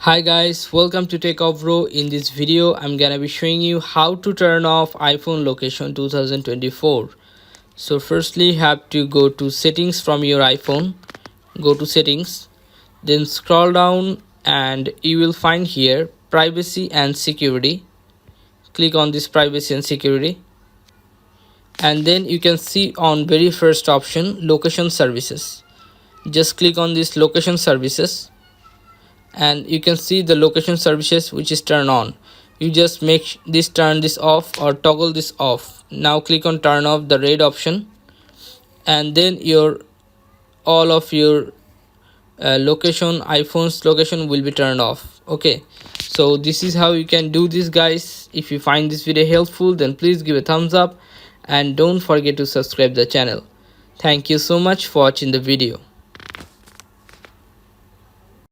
Hi guys, welcome to Techavro. In this video, I'm gonna be showing you how to turn off iPhone location 2024. So firstly, you have to go to settings from your iPhone. Go to settings, then scroll down and you will find here privacy and security. Click on this privacy and security. And then you can see on very first option location services. Just click on this location services and you can see the location services which is turned on. You just make this turn this off or toggle this off. Now click on turn off the red option and then your all of your location iPhone's location will be turned off. Okay, so this is how you can do this guys. If you find this video helpful, then please give a thumbs up and don't forget to subscribe the channel. Thank you so much for watching the video.